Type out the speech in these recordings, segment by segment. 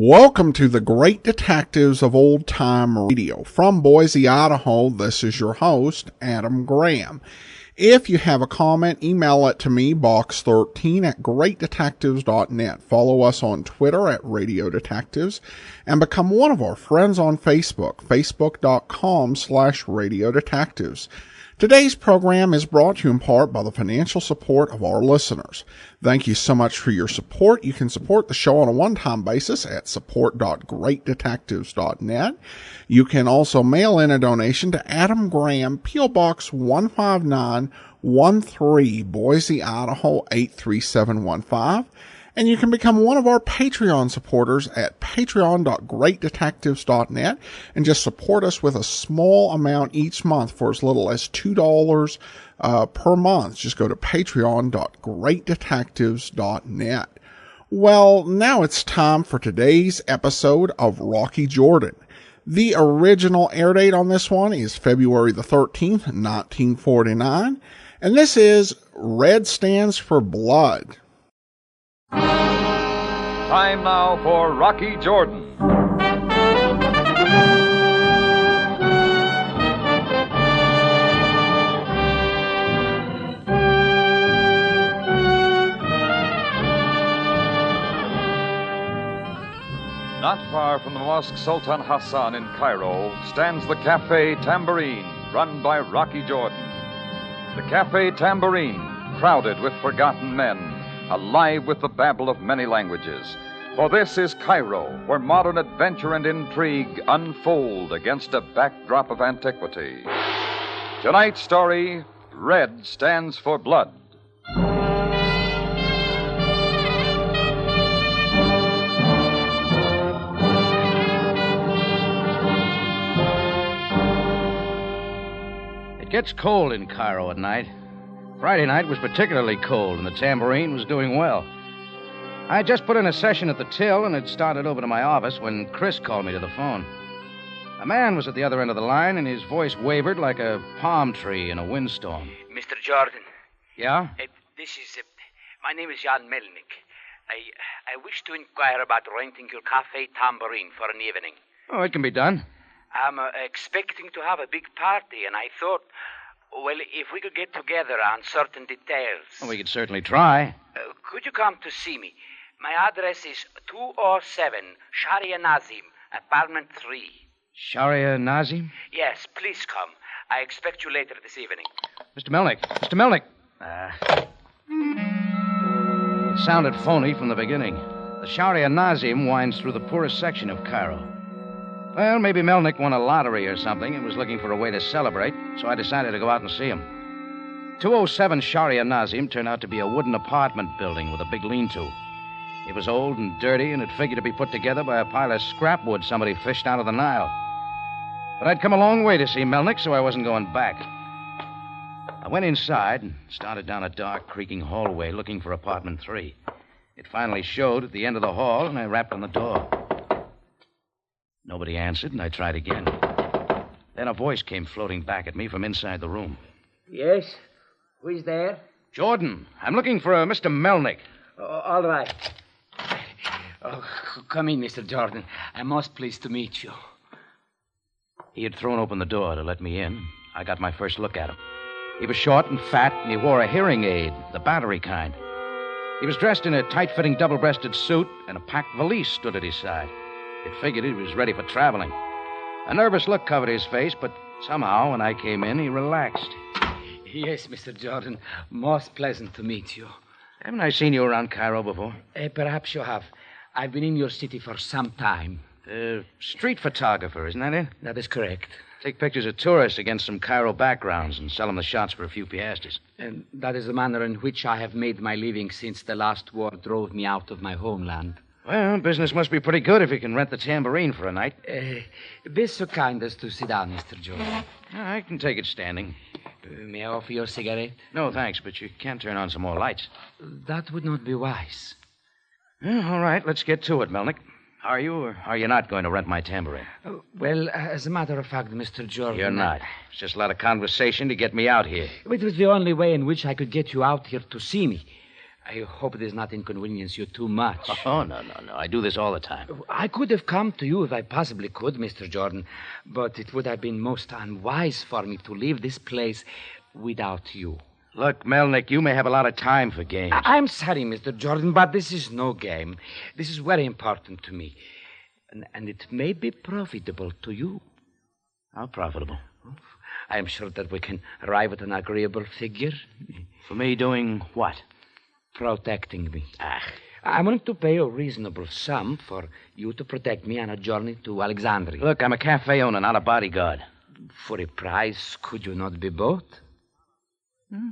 Welcome to the Great Detectives of Old Time Radio. From Boise, Idaho, this is your host, Adam Graham. If you have a comment, email it to me, box13@greatdetectives.net. Follow us on Twitter at Radio Detectives and become one of our friends on Facebook, facebook.com/Radio Detectives. Today's program is brought to you in part by the financial support of our listeners. Thank you so much for your support. You can support the show on a one-time basis at support.greatdetectives.net. You can also mail in a donation to Adam Graham, P.O. Box 15913, Boise, Idaho 83715. And you can become one of our Patreon supporters at patreon.greatdetectives.net and just support us with a small amount each month for as little as $2 per month. Just go to patreon.greatdetectives.net. Well, now it's time for today's episode of Rocky Jordan. The original air date on this one is February the 13th, 1949. And this is Red Stands for Blood. Time now for Rocky Jordan. Not far from the Mosque Sultan Hassan in Cairo stands the Café Tambourine, run by Rocky Jordan. The Café Tambourine, crowded with forgotten men, alive with the babble of many languages. For this is Cairo, where modern adventure and intrigue unfold against a backdrop of antiquity. Tonight's story, Red Stands for Blood. It gets cold in Cairo at night. Friday night was particularly cold, and the tambourine was doing well. I had just put in a session at the till and had started over to my office when Chris called me to the phone. A man was at the other end of the line, and his voice wavered like a palm tree in a windstorm. Mr. Jordan. Yeah? My name is Jan Melnick. I wish to inquire about renting your Café Tambourine for an evening. Oh, it can be done. I'm expecting to have a big party, and I thought, well, if we could get together on certain details. Well, we could certainly try. Could you come to see me? My address is 207 Sharia Nazim, apartment 3. Sharia Nazim? Yes, please come. I expect you later this evening. Mr. Melnick. Mr. Melnick. It sounded phony from the beginning. The Sharia Nazim winds through the poorest section of Cairo. Well, maybe Melnick won a lottery or something and was looking for a way to celebrate, so I decided to go out and see him. 207 Sharia Nazim turned out to be a wooden apartment building with a big lean-to. It was old and dirty, and it figured to be put together by a pile of scrap wood somebody fished out of the Nile. But I'd come a long way to see Melnick, so I wasn't going back. I went inside and started down a dark, creaking hallway looking for apartment 3. It finally showed at the end of the hall, and I rapped on the door. Nobody answered, and I tried again. Then a voice came floating back at me from inside the room. Yes? Who is there? Jordan, I'm looking for Mr. Melnick. All right. Come in, Mr. Jordan. I'm most pleased to meet you. He had thrown open the door to let me in. I got my first look at him. He was short and fat, and he wore a hearing aid, the battery kind. He was dressed in a tight-fitting double-breasted suit, and a packed valise stood at his side. It figured he was ready for traveling. A nervous look covered his face, but somehow, when I came in, he relaxed. Yes, Mr. Jordan. Most pleasant to meet you. Haven't I seen you around Cairo before? Perhaps you have. I've been in your city for some time. Street photographer, isn't that it? That is correct. Take pictures of tourists against some Cairo backgrounds and sell them the shots for a few piastres. And that is the manner in which I have made my living since the last war drove me out of my homeland. Well, business must be pretty good if you can rent the tambourine for a night. Be so kind as to sit down, Mr. Jordan. I can take it standing. May I offer you a cigarette? No, thanks, but you can't turn on some more lights. That would not be wise. All right, let's get to it, Melnick. Are you or are you not going to rent my tambourine? Well, as a matter of fact, Mr. Jordan... You're not. It's just a lot of conversation to get me out here. It was the only way in which I could get you out here to see me. I hope it does not inconvenience you too much. Oh, no. I do this all the time. I could have come to you if I possibly could, Mr. Jordan, but it would have been most unwise for me to leave this place without you. Look, Melnick, you may have a lot of time for games. I'm sorry, Mr. Jordan, but this is no game. This is very important to me. And it may be profitable to you. How profitable? I am sure that we can arrive at an agreeable figure. For me doing what? Protecting me. I'm willing to pay a reasonable sum for you to protect me on a journey to Alexandria. Look, I'm a cafe owner, not a bodyguard. For a price, could you not be both?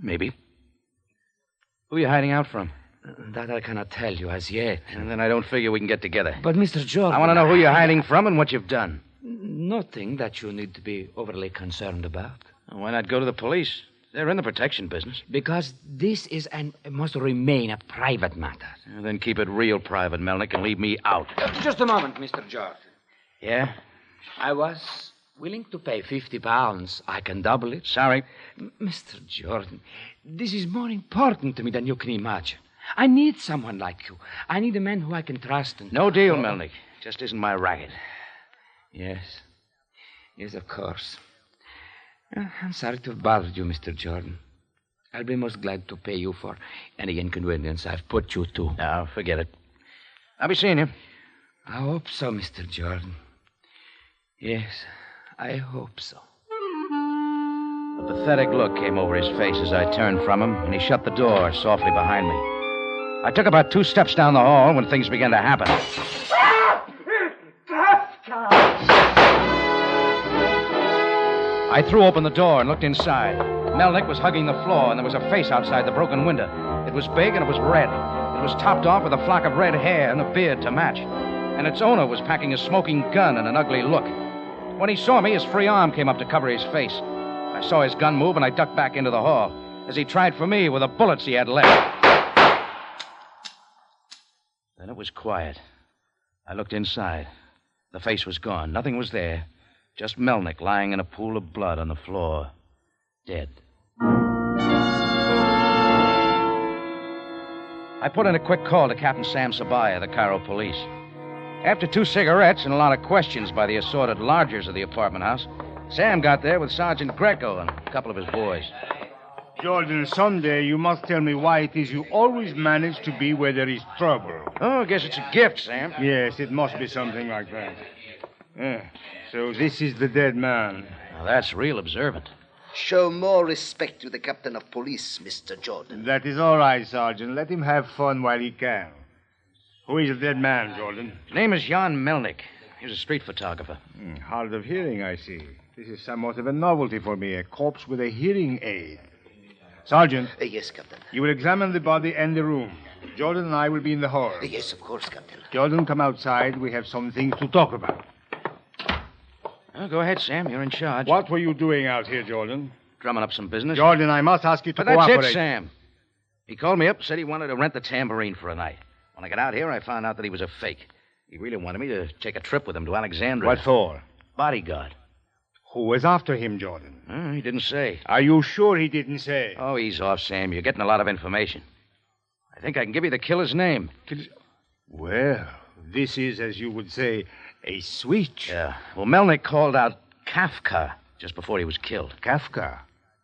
Maybe. Who are you hiding out from? That I cannot tell you as yet. And then I don't figure we can get together. But, Mr. Jordan... I want to know who you're hiding from and what you've done. Nothing that you need to be overly concerned about. Why not go to the police? They're in the protection business. Because this is and must remain a private matter. Then keep it real private, Melnick, and leave me out. Just a moment, Mr. Jordan. Yeah? I was willing to pay £50. I can double it. Sorry. Mr. Jordan, this is more important to me than you can imagine. I need someone like you. I need a man who I can trust. No deal, Melnick. Just isn't my racket. Yes. Yes, of course. I'm sorry to have bothered you, Mr. Jordan. I'll be most glad to pay you for any inconvenience I've put you to. No, forget it. I'll be seeing you. I hope so, Mr. Jordan. Yes, I hope so. A pathetic look came over his face as I turned from him, and he shut the door softly behind me. I took about 2 steps down the hall when things began to happen. I threw open the door and looked inside. Melnick was hugging the floor, and there was a face outside the broken window. It was big, and it was red. It was topped off with a flock of red hair and a beard to match. And its owner was packing a smoking gun and an ugly look. When he saw me, his free arm came up to cover his face. I saw his gun move, and I ducked back into the hall as he tried for me with the bullets he had left. Then it was quiet. I looked inside. The face was gone. Nothing was there. Just Melnick lying in a pool of blood on the floor. Dead. I put in a quick call to Captain Sam Sabaya, the Cairo police. After 2 cigarettes and a lot of questions by the assorted lodgers of the apartment house, Sam got there with Sergeant Greco and a couple of his boys. Jordan, someday you must tell me why it is you always manage to be where there is trouble. Oh, I guess it's a gift, Sam. Yes, it must be something like that. So this is the dead man. Now, that's real observant. Show more respect to the captain of police, Mr. Jordan. That is all right, Sergeant. Let him have fun while he can. Who is the dead man, Jordan? His name is Jan Melnick. He was a street photographer. Hard of hearing, I see. This is somewhat of a novelty for me, a corpse with a hearing aid. Sergeant. Yes, Captain. You will examine the body and the room. Jordan and I will be in the hall. Yes, of course, Captain. Jordan, come outside. We have some things to talk about. Well, go ahead, Sam. You're in charge. What were you doing out here, Jordan? Drumming up some business. Jordan, I must ask you to But that's cooperate. it, Sam. He called me up and said he wanted to rent the tambourine for a night. When I got out here, I found out that he was a fake. He really wanted me to take a trip with him to Alexandria. What for? Bodyguard. Who was after him, Jordan? He didn't say. Are you sure he didn't say? Oh, ease off, Sam. You're getting a lot of information. I think I can give you the killer's name. Well, this is, as you would say, a switch. Yeah. Well, Melnick called out Kafka just before he was killed. Kafka.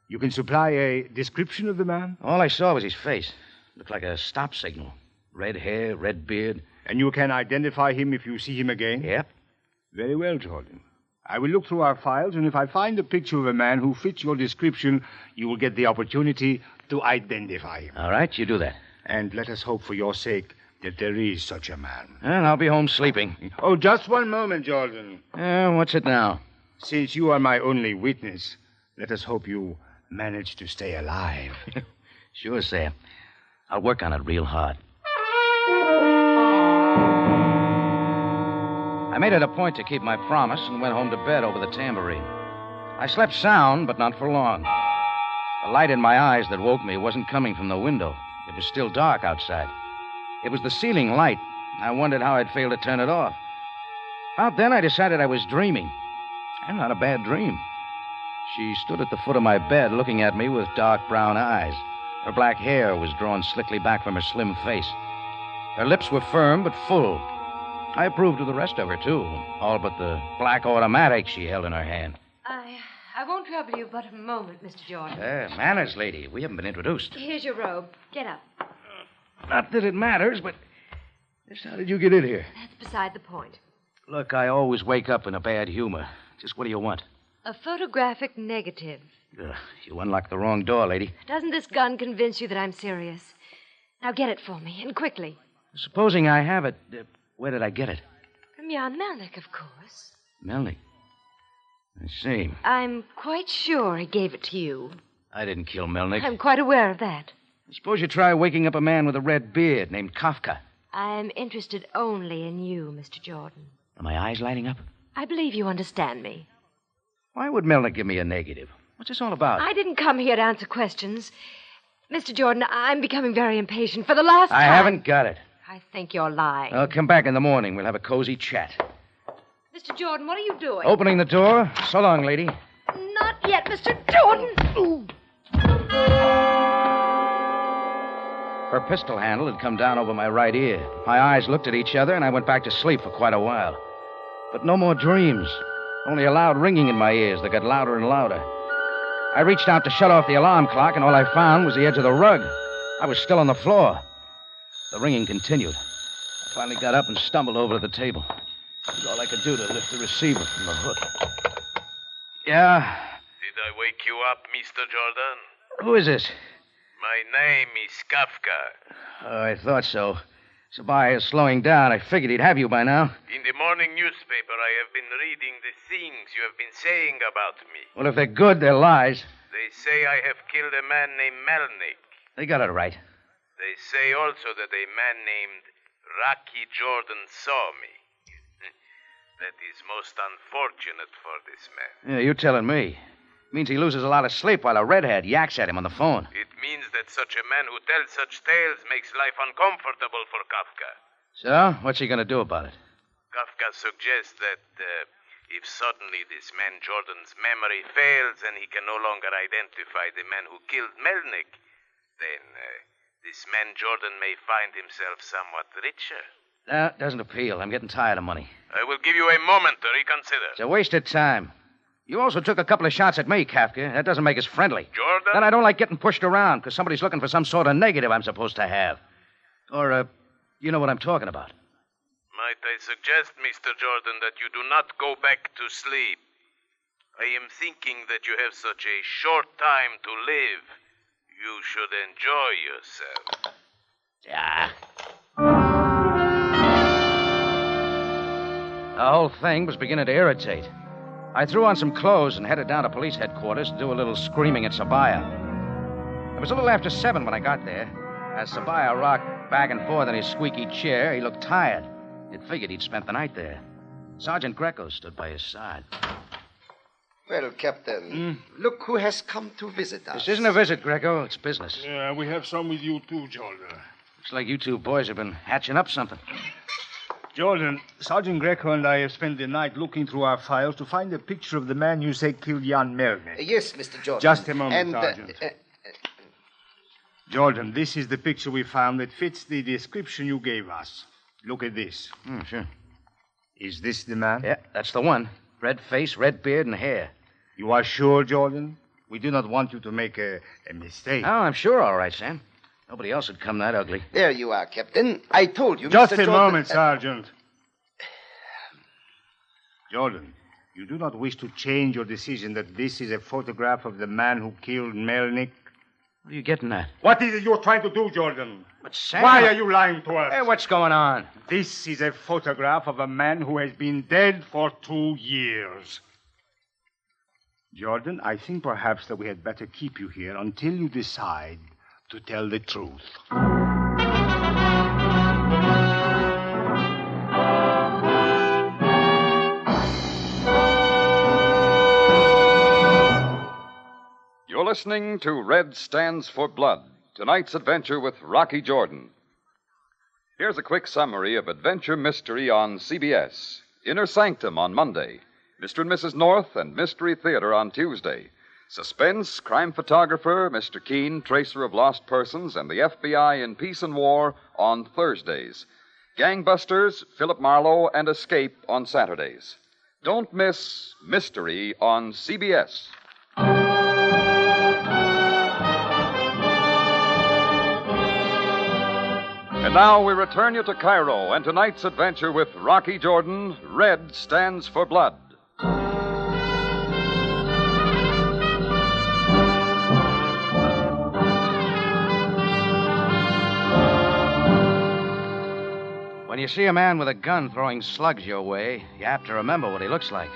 You can supply a description of the man? All I saw was his face. Looked like a stop signal. Red hair, red beard. And you can identify him if you see him again? Yep. Very well, Jordan. I will look through our files, and if I find a picture of a man who fits your description, you will get the opportunity to identify him. All right, you do that. And let us hope for your sake that there is such a man. And I'll be home sleeping. Oh, just one moment, Jordan. What's it now? Since you are my only witness, let us hope you manage to stay alive. Sure, Sam. I'll work on it real hard. I made it a point to keep my promise and went home to bed over the tambourine. I slept sound, but not for long. The light in my eyes that woke me wasn't coming from the window. It was still dark outside. It was the ceiling light. I wondered how I'd failed to turn it off. About then, I decided I was dreaming. And not a bad dream. She stood at the foot of my bed looking at me with dark brown eyes. Her black hair was drawn slickly back from her slim face. Her lips were firm but full. I approved of the rest of her, too, all but the black automatic she held in her hand. I won't trouble you but a moment, Mr. Jordan. Manners, lady. We haven't been introduced. Here's your robe. Get up. Not that it matters, but just how did you get in here? That's beside the point. Look, I always wake up in a bad humor. Just what do you want? A photographic negative. You unlocked the wrong door, lady. Doesn't this gun convince you that I'm serious? Now get it for me, and quickly. Supposing I have it, where did I get it? From Jan Melnick, of course. Melnick? I see. I'm quite sure he gave it to you. I didn't kill Melnick. I'm quite aware of that. Suppose you try waking up a man with a red beard named Kafka. I'm interested only in you, Mr. Jordan. Are my eyes lighting up? I believe you understand me. Why would Melnick give me a negative? What's this all about? I didn't come here to answer questions. Mr. Jordan, I'm becoming very impatient. For the last time... I haven't got it. I think you're lying. I'll come back in the morning. We'll have a cozy chat. Mr. Jordan, what are you doing? Opening the door. So long, lady. Not yet, Mr. Jordan. Ooh. Her pistol handle had come down over my right ear. My eyes looked at each other, and I went back to sleep for quite a while. But no more dreams. Only a loud ringing in my ears that got louder and louder. I reached out to shut off the alarm clock, and all I found was the edge of the rug. I was still on the floor. The ringing continued. I finally got up and stumbled over to the table. It was all I could do to lift the receiver from the hook. Yeah? Did I wake you up, Mr. Jordan? Who is this? My name is Kafka. Oh, I thought so. Sabaya is slowing down. I figured he'd have you by now. In the morning newspaper, I have been reading the things you have been saying about me. Well, if they're good, they're lies. They say I have killed a man named Melnick. They got it right. They say also that a man named Rocky Jordan saw me. That is most unfortunate for this man. Yeah, you telling me. Means he loses a lot of sleep while a redhead yaks at him on the phone. It means that such a man who tells such tales makes life uncomfortable for Kafka. So, what's he going to do about it? Kafka suggests that if suddenly this man Jordan's memory fails and he can no longer identify the man who killed Melnick, then this man Jordan may find himself somewhat richer. That doesn't appeal. I'm getting tired of money. I will give you a moment to reconsider. It's a waste of time. You also took a couple of shots at me, Kafka. That doesn't make us friendly. Jordan? Then I don't like getting pushed around because somebody's looking for some sort of negative I'm supposed to have. Or, you know what I'm talking about. Might I suggest, Mr. Jordan, that you do not go back to sleep? I am thinking that you have such a short time to live. You should enjoy yourself. Yeah. The whole thing was beginning to irritate. I threw on some clothes and headed down to police headquarters to do a little screaming at Sabaya. It was a little after 7 when I got there. As Sabaya rocked back and forth in his squeaky chair, he looked tired. You'd figured he'd spent the night there. Sergeant Greco stood by his side. Well, Captain, look who has come to visit us. This isn't a visit, Greco. It's business. Yeah, we have some with you too, Jordan. Looks like you two boys have been hatching up something. Jordan, Sergeant Greco and I have spent the night looking through our files to find a picture of the man you say killed Jan Melnick. Yes, Mr. Jordan. Just a moment, And, Sergeant. Jordan, this is the picture we found that fits the description you gave us. Look at this. Sure. Is this the man? Yeah, that's the one. Red face, red beard, and hair. You are sure, Jordan? We do not want you to make a mistake. Oh, I'm sure all right, Sam. Nobody else would come that ugly. There you are, Captain. I told you, Just Mr. a Jordan... moment, Sergeant. Jordan, you do not wish to change your decision that this is a photograph of the man who killed Melnick? What are you getting at? What is it you're trying to do, Jordan? But Sam... Why are you lying to us? Hey, what's going on? This is a photograph of a man who has been dead for 2 years. Jordan, I think perhaps that we had better keep you here until you decide to tell the truth. You're listening to Red Stands for Blood, tonight's adventure with Rocky Jordan. Here's a quick summary of Adventure Mystery on CBS. Inner Sanctum on Monday. Mr. and Mrs. North and Mystery Theater on Tuesday. Suspense, crime photographer, Mr. Keene, tracer of lost persons, and the FBI in Peace and War on Thursdays. Gangbusters, Philip Marlowe, and Escape on Saturdays. Don't miss Mystery on CBS. And now we return you to Cairo and tonight's adventure with Rocky Jordan. Red stands for blood. When you see a man with a gun throwing slugs your way, you have to remember what he looks like.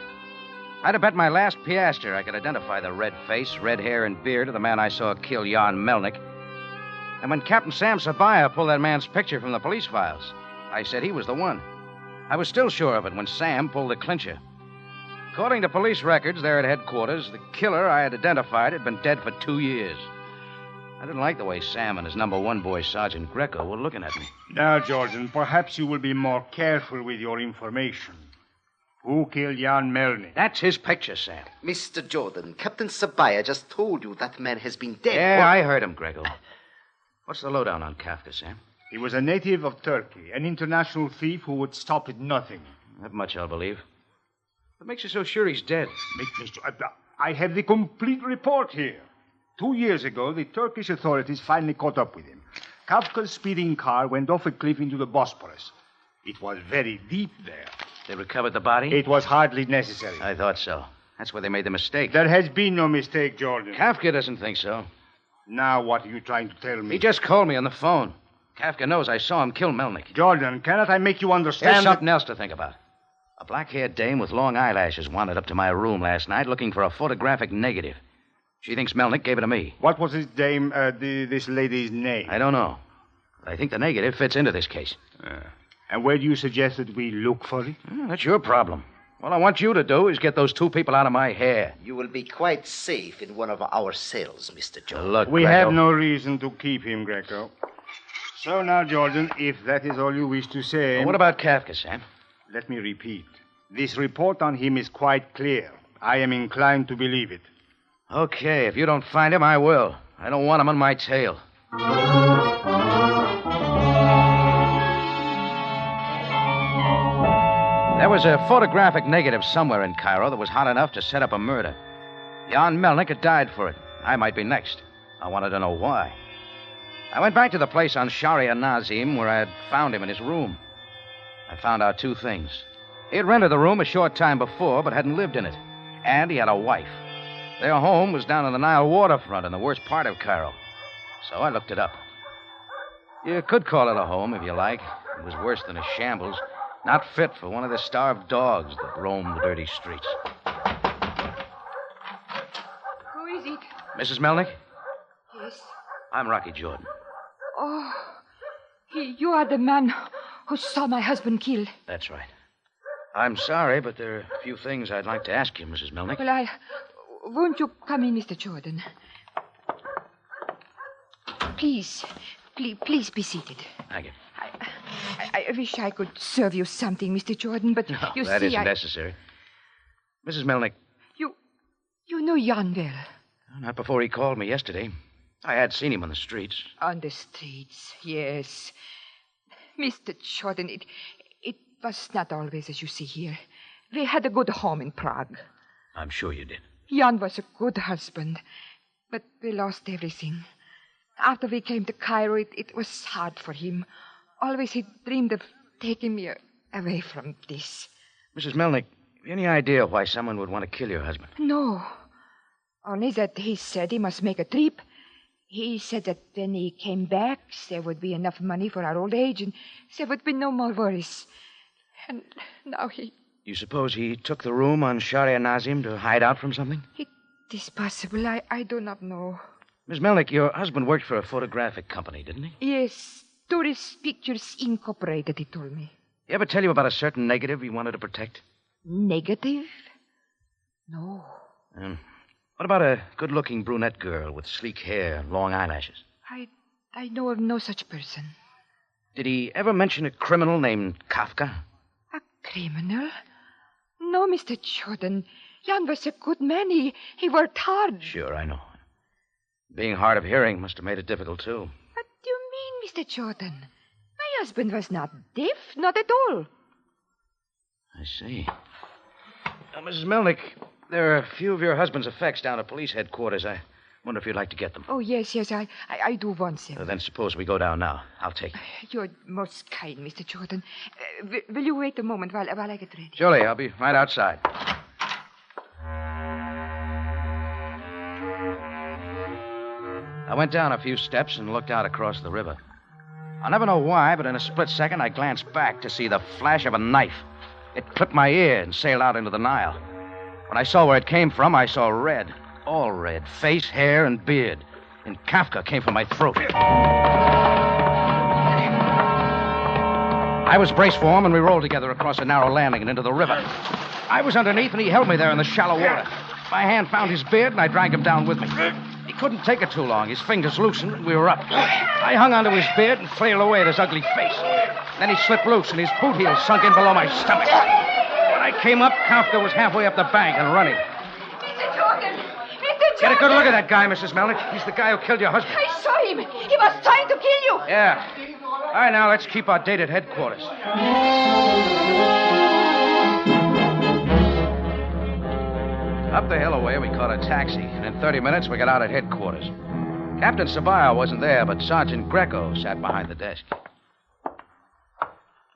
I'd have bet my last piastre I could identify the red face, red hair, and beard of the man I saw kill Jan Melnick. And when Captain Sam Sabaya pulled that man's picture from the police files, I said he was the one. I was still sure of it when Sam pulled the clincher. According to police records there at headquarters, the killer I had identified had been dead for 2 years. I didn't like the way Sam and his number one boy, Sergeant Greco, were looking at me. Now, Jordan, perhaps you will be more careful with your information. Who killed Jan Melnick? That's his picture, Sam. Mr. Jordan, Captain Sabaya just told you that man has been dead. Yeah, I heard him, Greco. What's the lowdown on Kafka, Sam? He was a native of Turkey, an international thief who would stop at nothing. That much I'll believe. What makes you so sure he's dead? I have the complete report here. 2 years ago, the Turkish authorities finally caught up with him. Kafka's speeding car went off a cliff into the Bosporus. It was very deep there. They recovered the body? It was hardly necessary. I thought so. That's where they made the mistake. There has been no mistake, Jordan. Kafka doesn't think so. Now what are you trying to tell me? He just called me on the phone. Kafka knows I saw him kill Melnick. Jordan, cannot I make you understand? There's something else to think about. A black-haired dame with long eyelashes wandered up to my room last night looking for a photographic negative. She thinks Melnick gave it to me. What was this lady's name? I don't know. But I think the negative fits into this case. And where do you suggest that we look for it? That's your problem. All I want you to do is get those 2 people out of my hair. You will be quite safe in one of our cells, Mr. Jordan. Look, we Greco. have no reason to keep him, Greco. So now, Jordan, if that is all you wish to say... Well, what about Kafka, Sam? Let me repeat. This report on him is quite clear. I am inclined to believe it. Okay, if you don't find him, I will. I don't want him on my tail. There was a photographic negative somewhere in Cairo that was hot enough to set up a murder. Jan Melnick had died for it. I might be next. I wanted to know why. I went back to the place on Sharia Nazim where I had found him in his room. I found out 2 things. He had rented the room a short time before, but hadn't lived in it. And he had a wife. Their home was down on the Nile waterfront in the worst part of Cairo. So I looked it up. You could call it a home, if you like. It was worse than a shambles. Not fit for one of the starved dogs that roam the dirty streets. Who is it? Mrs. Melnick? Yes. I'm Rocky Jordan. Oh, you are the man who saw my husband killed. That's right. I'm sorry, but there are a few things I'd like to ask you, Mrs. Melnick. Well, won't you come in, Mr. Jordan? Please be seated. Thank you. I wish I could serve you something, Mr. Jordan, but you that see, isn't necessary. Mrs. Melnick. You know Jan well. Not before he called me yesterday. I had seen him on the streets. On the streets, yes. Mr. Jordan, it was not always as you see here. We had a good home in Prague. I'm sure you did. Jan was a good husband, but we lost everything. After we came to Cairo, it was hard for him. Always he dreamed of taking me away from this. Mrs. Melnick, have you any idea why someone would want to kill your husband? No. Only that he said he must make a trip. He said that when he came back, there would be enough money for our old age, and there would be no more worries. And now he... You suppose he took the room on Sharia Nazim to hide out from something? It is possible. I do not know. Miss Melnick, your husband worked for a photographic company, didn't he? Yes. Tourist Pictures Incorporated, he told me. He ever tell you about a certain negative he wanted to protect? Negative? No. What about a good-looking brunette girl with sleek hair and long eyelashes? I know of no such person. Did he ever mention a criminal named Kafka? A criminal? No, Mr. Jordan. Jan was a good man. He worked hard. Sure, I know. Being hard of hearing must have made it difficult, too. What do you mean, Mr. Jordan? My husband was not deaf, not at all. I see. Now, Mrs. Melnick, there are a few of your husband's effects down at police headquarters. I wonder if you'd like to get them. Oh, yes, I do want them. Then suppose we go down now. I'll take them. You're most kind, Mr. Jordan. Will you wait a moment while I get ready? Surely, I'll be right outside. I went down a few steps and looked out across the river. I'll never know why, but in a split second I glanced back to see the flash of a knife. It clipped my ear and sailed out into the Nile. When I saw where it came from, I saw red. All red. Face, hair, and beard. And Kafka came from my throat. I was braced for him, and we rolled together across a narrow landing and into the river. I was underneath, and he held me there in the shallow water. My hand found his beard, and I dragged him down with me. He couldn't take it too long. His fingers loosened, and we were up. I hung onto his beard and flailed away at his ugly face. Then he slipped loose, and his boot heel sunk in below my stomach. When I came up, Kafka was halfway up the bank and running. Mr. Jordan! Get a good look at that guy, Mrs. Melnick. He's the guy who killed your husband. I saw him. He was trying to kill you. Yeah. All right, now, let's keep our date at headquarters. Up the hill away, we caught a taxi, and in 30 minutes, we got out at headquarters. Captain Sabaya wasn't there, but Sergeant Greco sat behind the desk.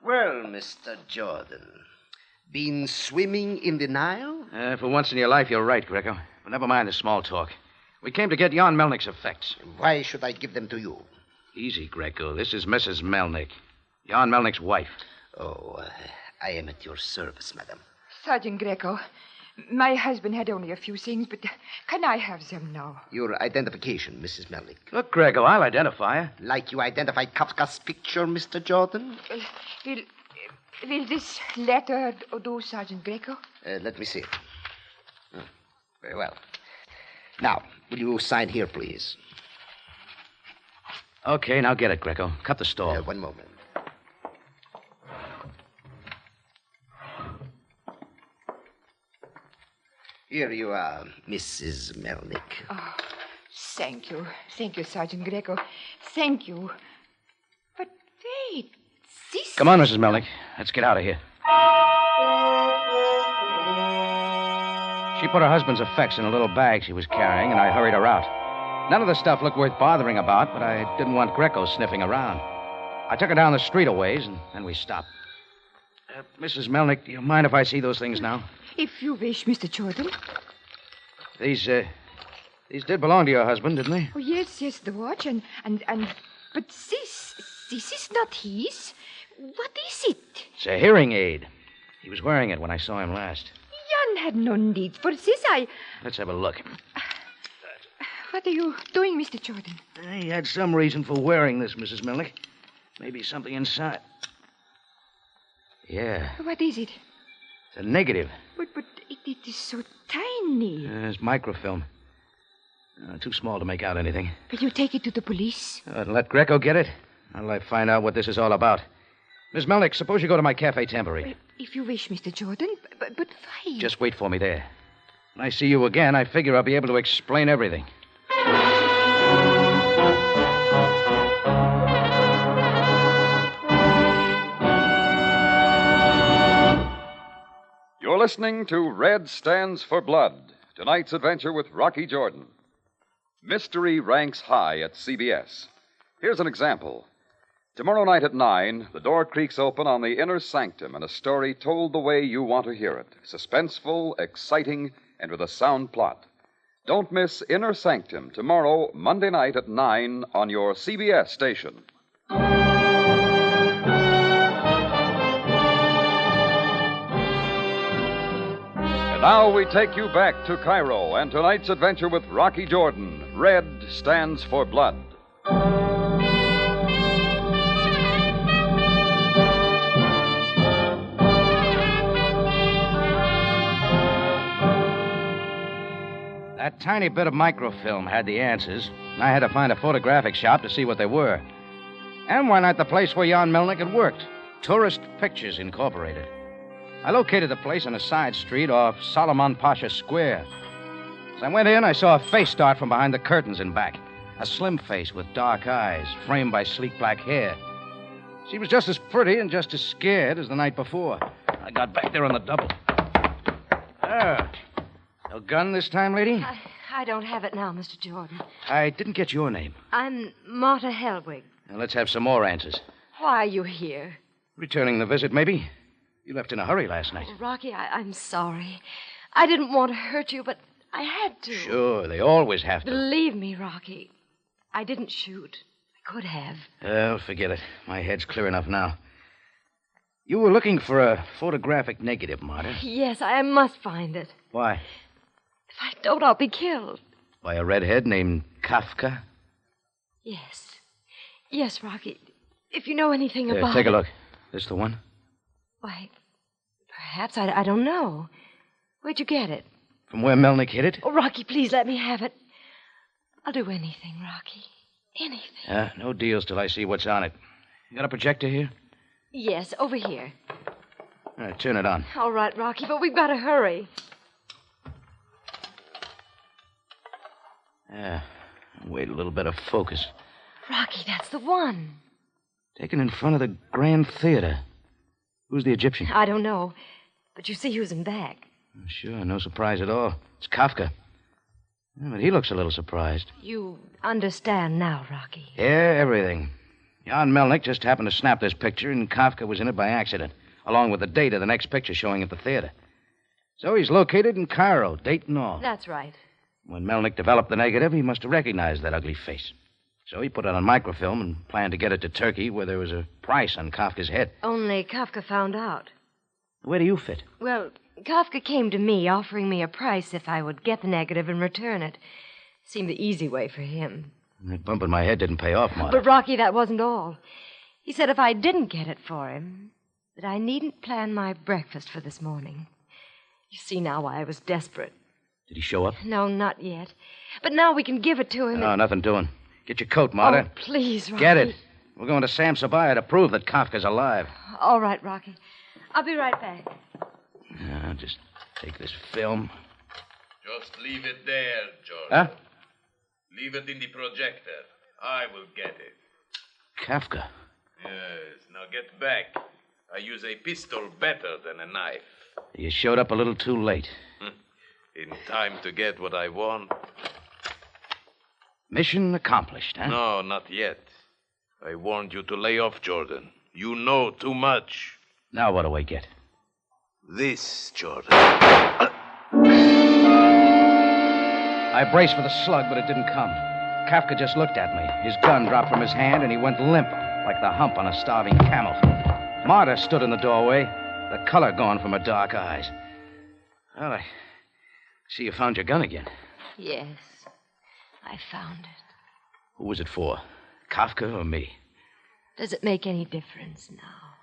Well, Mr. Jordan, been swimming in the Nile? For once in your life, you're right, Greco. But never mind the small talk. We came to get Jan Melnick's effects. Why should I give them to you? Easy, Greco. This is Mrs. Melnick. Jan Melnick's wife. Oh, I am at your service, madam. Sergeant Greco, my husband had only a few things, but can I have them now? Your identification, Mrs. Melnick. Look, Greco, I'll identify her. Like you identified Kafka's picture, Mr. Jordan? Will this letter do, Sergeant Greco? Let me see it. Very well. Now, will you sign here, please? Okay, now get it, Greco. Cut the stall. One moment. Here you are, Mrs. Melnick. Oh, thank you. Thank you, Sergeant Greco. Thank you. But wait, this... Come on, Mrs. Melnick. Let's get out of here. She put her husband's effects in a little bag she was carrying, and I hurried her out. None of the stuff looked worth bothering about, but I didn't want Greco sniffing around. I took her down the street a ways, and then we stopped. Mrs. Melnick, do you mind if I see those things now? If you wish, Mr. Jordan. These did belong to your husband, didn't they? Oh, yes, the watch, but this is not his. What is it? It's a hearing aid. He was wearing it when I saw him last. Jan had no need for this. Let's have a look. What are you doing, Mr. Jordan? He had some reason for wearing this, Mrs. Melnick. Maybe something inside. Yeah. What is it? It's a negative. But it is so tiny. It's microfilm. Too small to make out anything. Will you take it to the police? Let Greco get it. I'll find out what this is all about. Miss Melnick, suppose you go to my Cafe Tambourine. If you wish, Mr. Jordan. But why? Just wait for me there. When I see you again, I figure I'll be able to explain everything. You're listening to Red Stands for Blood, tonight's adventure with Rocky Jordan. Mystery ranks high at CBS. Here's an example. Tomorrow night at 9, the door creaks open on the inner sanctum and a story told the way you want to hear it. Suspenseful, exciting, and with a sound plot. Don't miss Inner Sanctum tomorrow, Monday night at 9 on your CBS station. And now we take you back to Cairo and tonight's adventure with Rocky Jordan. Red stands for blood. That tiny bit of microfilm had the answers. I had to find a photographic shop to see what they were. And why not the place where Jan Melnick had worked? Tourist Pictures Incorporated. I located the place on a side street off Solomon Pasha Square. As I went in, I saw a face start from behind the curtains and back. A slim face with dark eyes, framed by sleek black hair. She was just as pretty and just as scared as the night before. I got back there on the double. No gun this time, lady? I don't have it now, Mr. Jordan. I didn't get your name. I'm Marta Helwig. Now, let's have some more answers. Why are you here? Returning the visit, maybe? You left in a hurry last night. Oh, Rocky, I'm sorry. I didn't want to hurt you, but I had to. Sure, they always have to. Believe me, Rocky. I didn't shoot. I could have. Oh, forget it. My head's clear enough now. You were looking for a photographic negative, Marta. Yes, I must find it. Why? If I don't, I'll be killed. By a redhead named Kafka? Yes. Yes, Rocky. If you know anything about Take a it. look. This the one? Why, perhaps. I don't know. Where'd you get it? From where Melnick hid it? Oh, Rocky, please let me have it. I'll do anything, Rocky. Anything. No deals till I see what's on it. You got a projector here? Yes, over here. All right, turn it on. All right, Rocky, but we've got to hurry. Wait a little bit of focus. Rocky, that's the one. Taken in front of the Grand Theater. Who's the Egyptian? I don't know, but you see who's in back. Sure, no surprise at all. It's Kafka. Yeah, but he looks a little surprised. You understand now, Rocky. Yeah, everything. Jan Melnick just happened to snap this picture, and Kafka was in it by accident, along with the date of the next picture showing at the theater. So he's located in Cairo, date and all. That's right. When Melnick developed the negative, he must have recognized that ugly face. So he put it on microfilm and planned to get it to Turkey, where there was a price on Kafka's head. Only Kafka found out. Where do you fit? Well, Kafka came to me offering me a price if I would get the negative and return it. Seemed the easy way for him. That bump in my head didn't pay off, Marta. But, Rocky, that wasn't all. He said if I didn't get it for him, that I needn't plan my breakfast for this morning. You see now why I was desperate. Did he show up? No, not yet. But now we can give it to him. No, nothing doing. Get your coat, Marta. Oh, please, Rocky. Get it. We're going to Sam Sabaya to prove that Kafka's alive. All right, Rocky. I'll be right back. I'll just take this film. Just leave it there, George. Huh? Leave it in the projector. I will get it. Kafka. Yes, now get back. I use a pistol better than a knife. You showed up a little too late. In time to get what I want? Mission accomplished, huh? No, not yet. I warned you to lay off, Jordan. You know too much. Now what do I get? This, Jordan. I braced for the slug, but it didn't come. Kafka just looked at me. His gun dropped from his hand, and he went limp, like the hump on a starving camel. Marta stood in the doorway, the color gone from her dark eyes. Well, I see you found your gun again. Yes, I found it. Who was it for? Kafka or me? Does it make any difference now?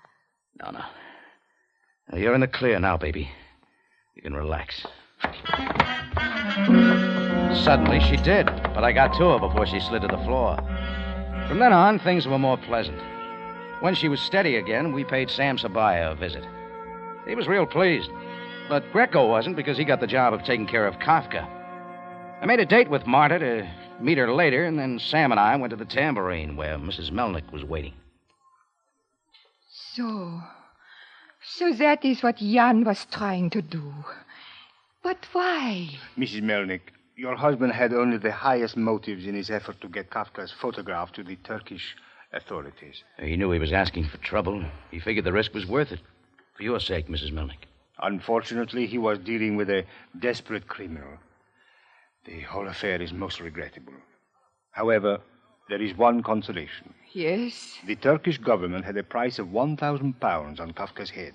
No. Now, you're in the clear now, baby. You can relax. Suddenly, she did, but I got to her before she slid to the floor. From then on, things were more pleasant. When she was steady again, we paid Sam Sabaya a visit. He was real pleased. But Greco wasn't, because he got the job of taking care of Kafka. I made a date with Marta to meet her later, and then Sam and I went to the Tambourine, where Mrs. Melnick was waiting. So that is what Jan was trying to do. But why? Mrs. Melnick, your husband had only the highest motives in his effort to get Kafka's photograph to the Turkish authorities. He knew he was asking for trouble. He figured the risk was worth it. For your sake, Mrs. Melnick. Unfortunately, he was dealing with a desperate criminal. The whole affair is most regrettable. However, there is one consolation. Yes? The Turkish government had a price of £1,000 on Kafka's head.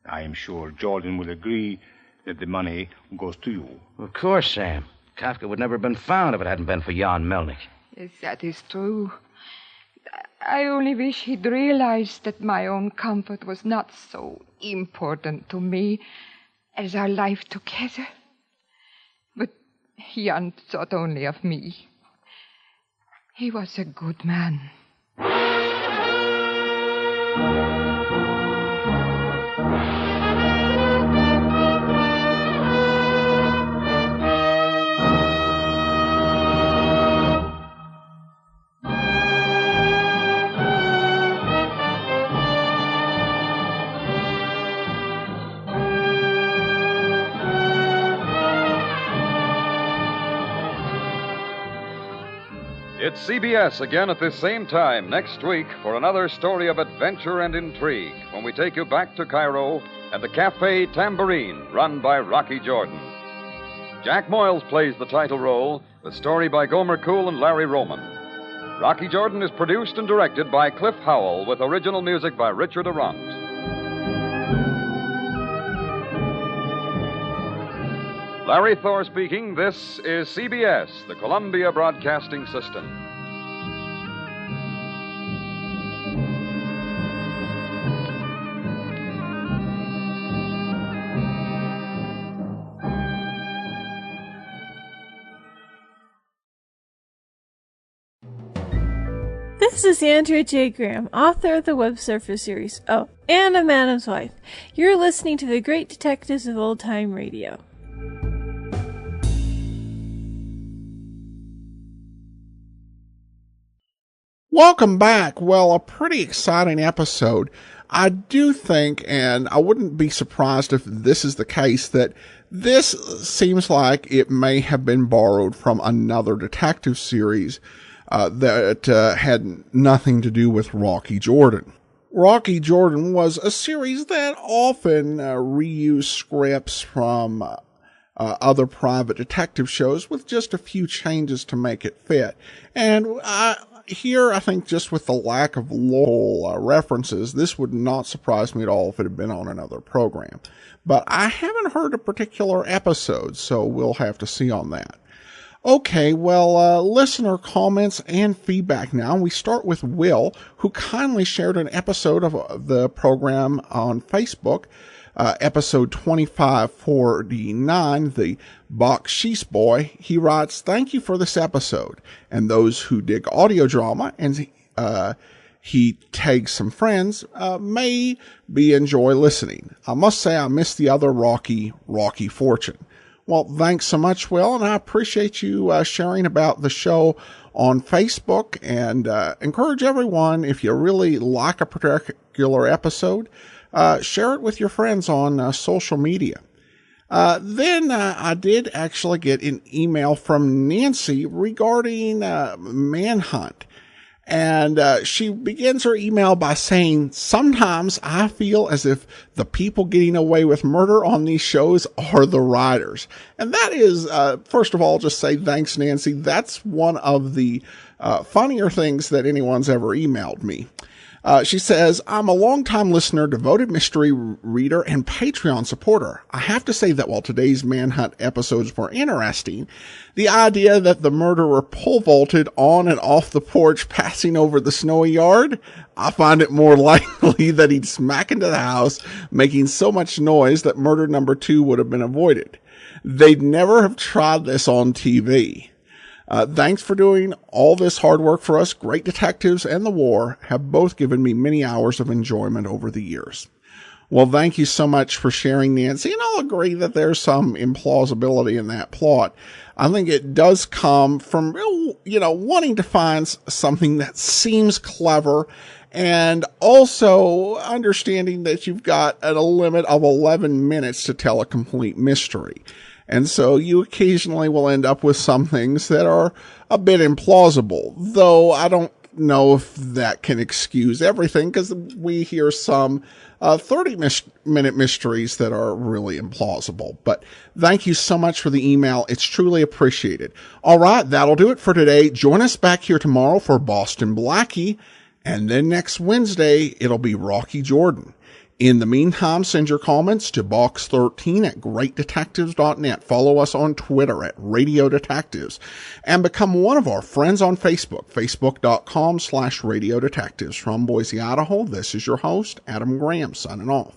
I am sure Jordan will agree that the money goes to you. Of course, Sam. Kafka would never have been found if it hadn't been for Jan Melnick. Yes, that is true. I only wish he'd realized that my own comfort was not so important to me as our life together. But Jan thought only of me. He was a good man. It's CBS again at this same time next week for another story of adventure and intrigue when we take you back to Cairo and the Cafe Tambourine, run by Rocky Jordan. Jack Moyles plays the title role, with story by Gomer Cool and Larry Roman. Rocky Jordan is produced and directed by Cliff Howell, with original music by Richard Arant. Larry Thor speaking. This is CBS, the Columbia Broadcasting System. This is Andrea J. Graham, author of the Web Surfer series. Oh, and a Madam's Wife. You're listening to The Great Detectives of Old Time Radio. Welcome back. Well, a pretty exciting episode. I do think, and I wouldn't be surprised if this is the case, that this seems like it may have been borrowed from another detective series that had nothing to do with Rocky Jordan. Rocky Jordan was a series that often reused scripts from other private detective shows with just a few changes to make it fit. And here, I think just with the lack of local references, this would not surprise me at all if it had been on another program. But I haven't heard a particular episode, so we'll have to see on that. Okay, well, listener comments and feedback now. We start with Will, who kindly shared an episode of the program on Facebook, episode 2549, the Baksheesh Boy. He writes, "Thank you for this episode, and those who dig audio drama," and he tags some friends, may be enjoy listening. I must say I miss the other Rocky Fortune. Well, thanks so much, Will, and I appreciate you sharing about the show on Facebook, and encourage everyone, if you really like a particular episode, share it with your friends on social media. Then I did actually get an email from Nancy regarding Manhunt. And she begins her email by saying, "Sometimes I feel as if the people getting away with murder on these shows are the writers." And that is, first of all, just say thanks, Nancy. That's one of the funnier things that anyone's ever emailed me. She says, "I'm a longtime listener, devoted mystery reader, and Patreon supporter. I have to say that while today's Manhunt episodes were interesting, the idea that the murderer pole vaulted on and off the porch passing over the snowy yard, I find it more likely that he'd smack into the house, making so much noise that murder number 2 would have been avoided. They'd never have tried this on TV. Thanks for doing all this hard work for us. Great Detectives and the War have both given me many hours of enjoyment over the years." Well, thank you so much for sharing, Nancy. And I'll agree that there's some implausibility in that plot. I think it does come from, wanting to find something that seems clever, and also understanding that you've got a limit of 11 minutes to tell a complete mystery. And so you occasionally will end up with some things that are a bit implausible, though I don't know if that can excuse everything, because we hear some 30-minute mysteries that are really implausible. But thank you so much for the email. It's truly appreciated. All right, that'll do it for today. Join us back here tomorrow for Boston Blackie, and then next Wednesday, it'll be Rocky Jordan. In the meantime, send your comments to box13@greatdetectives.net. Follow us on Twitter at Radio Detectives, and become one of our friends on Facebook, facebook.com/Radio Detectives. From Boise, Idaho, this is your host, Adam Graham, signing off.